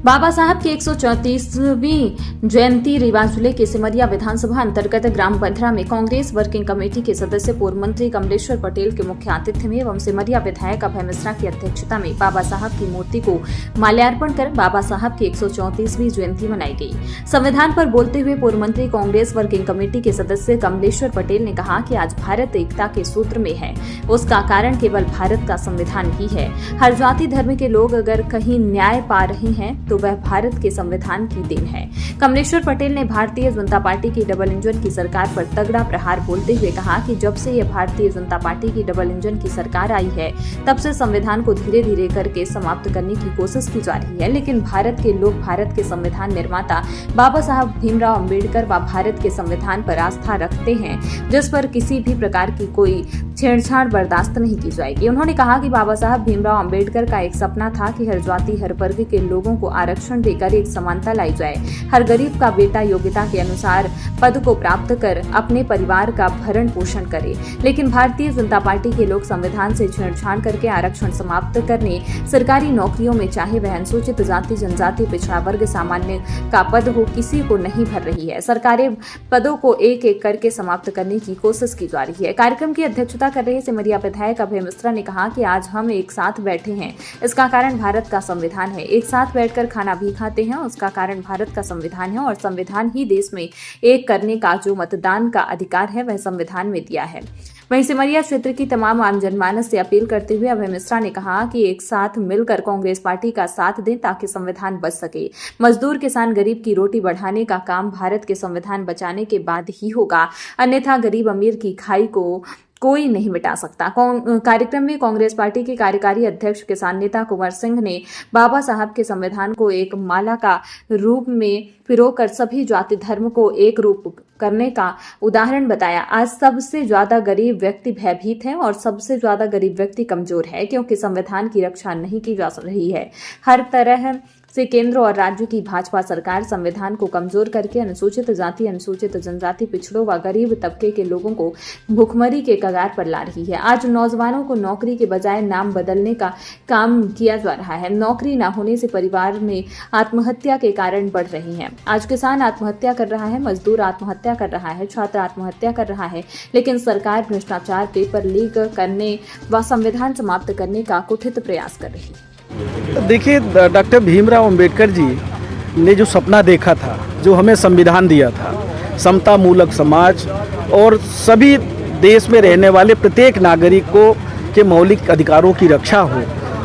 बाबा साहब की 134वीं जयंती रीवा जिले के सिमरिया विधानसभा अंतर्गत ग्राम पंथरा में कांग्रेस वर्किंग कमेटी के सदस्य पूर्व मंत्री कमलेश्वर पटेल के मुख्य आतिथ्य में एवं सिमरिया विधायक अभय मिश्रा की अध्यक्षता में बाबा साहब की मूर्ति को माल्यार्पण कर बाबा साहब की 134वीं जयंती मनाई गई। संविधान पर बोलते हुए पूर्व मंत्री कांग्रेस वर्किंग कमेटी के सदस्य कमलेश्वर पटेल ने कहा कि आज भारत एकता के सूत्र में है, उसका कारण केवल भारत का संविधान ही है। हर जाति धर्म के लोग अगर कहीं न्याय पा रहे हैं तो वह भारत के संविधान की देन है। कमलेश्वर पटेल ने भारतीय जनता पार्टी की डबल इंजन की सरकार पर तगड़ा प्रहार बोलते हुए कहा कि जब से यह भारतीय जनता पार्टी की डबल इंजन की सरकार आई है तब से संविधान को धीरे धीरे करके समाप्त करने की कोशिश की जा रही है, लेकिन भारत के लोग भारत के संविधान निर्माता बाबा साहब भीमराव अंबेडकर व भारत के संविधान पर आस्था रखते हैं, जिस पर किसी भी प्रकार की कोई छेड़छाड़ बर्दाश्त नहीं की जाएगी। उन्होंने कहा कि बाबा साहब भीमराव अंबेडकर का एक सपना था कि हर जाति हर वर्ग के लोगों को आरक्षण देकर एक समानता लाई जाए, हर गरीब का बेटा योग्यता के अनुसार पद को प्राप्त कर अपने परिवार का भरण पोषण करे, लेकिन भारतीय जनता पार्टी के लोग संविधान से छेड़छाड़ करके आरक्षण समाप्त करने, सरकारी नौकरियों में चाहे वह अनुसूचित जाति जनजाति पिछड़ा वर्ग सामान्य का पद हो, किसी को नहीं भर रही है। सरकारी पदों को एक एक करके समाप्त करने की कोशिश की जा रही है। कार्यक्रम की अध्यक्षता कर रहे सिमरिया विधायक अभय मिश्रा ने कहा कि आज हम एक साथ बैठे हैं, इसका कारण भारत का संविधान है। एक साथ बैठकर खाना भी खाते हैं, उसका कारण भारत का संविधान है और संविधान ही देश में एक करने का जो मतदान का अधिकार है वह संविधान में दिया है। वहीं सिमरिया क्षेत्र की तमाम आम जनमानस से अपील करते हुए अभय मिश्रा ने कहा कि एक साथ मिलकर कांग्रेस पार्टी का साथ दें ताकि संविधान बच सके। मजदूर किसान गरीब की रोटी बढ़ाने का काम भारत के संविधान बचाने के बाद ही होगा, अन्यथा गरीब अमीर की खाई को कोई नहीं मिटा सकता। कार्यक्रम में कांग्रेस पार्टी के कार्यकारी अध्यक्ष किसान नेता कुंवर सिंह ने बाबा साहब के संविधान को एक माला का रूप में पिरोकर सभी जाति धर्म को एक रूप करने का उदाहरण बताया। आज सबसे ज्यादा गरीब व्यक्ति भयभीत है और सबसे ज्यादा गरीब व्यक्ति कमजोर है, क्योंकि संविधान की रक्षा नहीं की जा रही है। हर तरह से केंद्र और राज्य की भाजपा सरकार संविधान को कमजोर करके अनुसूचित जाति अनुसूचित जनजाति पिछड़ों व गरीब तबके के लोगों को भुखमरी के कगार पर ला रही है। आज नौजवानों को नौकरी के बजाय नाम बदलने का काम किया जा रहा है। नौकरी न होने से परिवार में आत्महत्या के कारण बढ़ रही हैं। आज किसान आत्महत्या कर रहा है, मजदूर आत्महत्या कर रहा है, छात्र आत्महत्या कर रहा है, लेकिन सरकार भ्रष्टाचार, पेपर लीक करने व संविधान समाप्त करने का कुठित प्रयास कर रही है। देखिए, डॉक्टर भीमराव अंबेडकर जी ने जो सपना देखा था, जो हमें संविधान दिया था, समता मूलक समाज और सभी देश में रहने वाले प्रत्येक नागरिकों के मौलिक अधिकारों की रक्षा हो,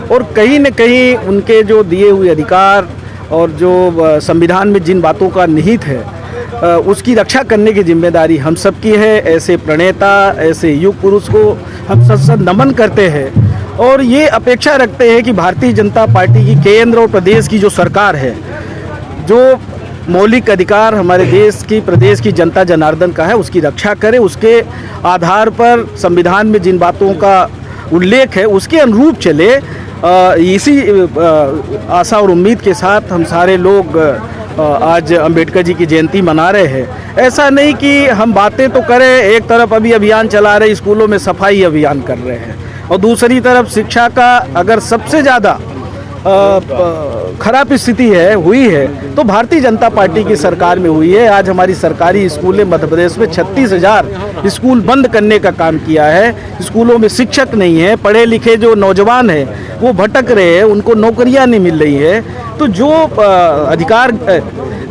और कहीं न कहीं उनके जो दिए हुए अधिकार और जो संविधान में जिन बातों का निहित है उसकी रक्षा करने की जिम्मेदारी हम सबकी है। ऐसे प्रणेता, ऐसे युग पुरुष को हम सत नमन करते हैं और ये अपेक्षा रखते हैं कि भारतीय जनता पार्टी की केंद्र और प्रदेश की जो सरकार है, जो मौलिक अधिकार हमारे देश की प्रदेश की जनता जनार्दन का है, उसकी रक्षा करे। उसके आधार पर संविधान में जिन बातों का उल्लेख है उसके अनुरूप चले। इसी आशा और उम्मीद के साथ हम सारे लोग आज अंबेडकर जी की जयंती मना रहे हैं। ऐसा नहीं कि हम बातें तो करें, एक तरफ अभी अभियान चला रहे, स्कूलों में सफाई अभियान कर रहे हैं, और दूसरी तरफ शिक्षा का अगर सबसे ज़्यादा खराब स्थिति हुई है तो भारतीय जनता पार्टी की सरकार में हुई है। आज हमारी सरकारी स्कूलें मध्य प्रदेश में 36,000 स्कूल बंद करने का काम किया है। स्कूलों में शिक्षक नहीं है, पढ़े लिखे जो नौजवान हैं वो भटक रहे हैं, उनको नौकरियां नहीं मिल रही है। तो जो अधिकार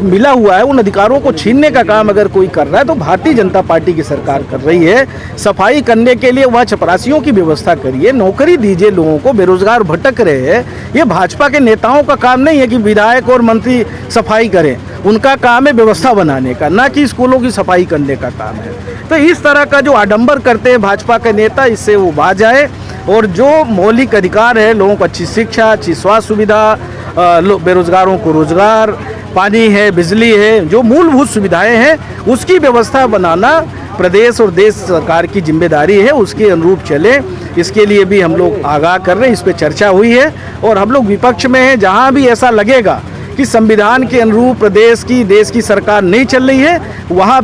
मिला हुआ है उन अधिकारों को छीनने का काम अगर कोई कर रहा है तो भारतीय जनता पार्टी की सरकार कर रही है। सफाई करने के लिए वह चपरासियों की व्यवस्था करिए, नौकरी दीजिए लोगों को, बेरोजगार भटक रहे हैं। ये भाजपा के नेताओं का काम नहीं है कि विधायक और मंत्री सफाई करें, उनका काम है व्यवस्था बनाने का, ना कि स्कूलों की सफाई करने का काम है। तो इस तरह का जो आडंबर करते हैं भाजपा के नेता, इससे वो बाज जाए और जो मौलिक अधिकार है, लोगों को अच्छी शिक्षा, अच्छी स्वास्थ्य सुविधा, बेरोजगारों को रोजगार, पानी है, बिजली है, जो मूलभूत सुविधाएं हैं उसकी व्यवस्था बनाना प्रदेश और देश सरकार की जिम्मेदारी है। उसके अनुरूप चले, इसके लिए भी हम लोग आगाह कर रहे हैं। इस पे चर्चा हुई है और हम लोग विपक्ष में हैं। जहां भी ऐसा लगेगा कि संविधान के अनुरूप प्रदेश की, देश की सरकार नहीं चल रही है, वहां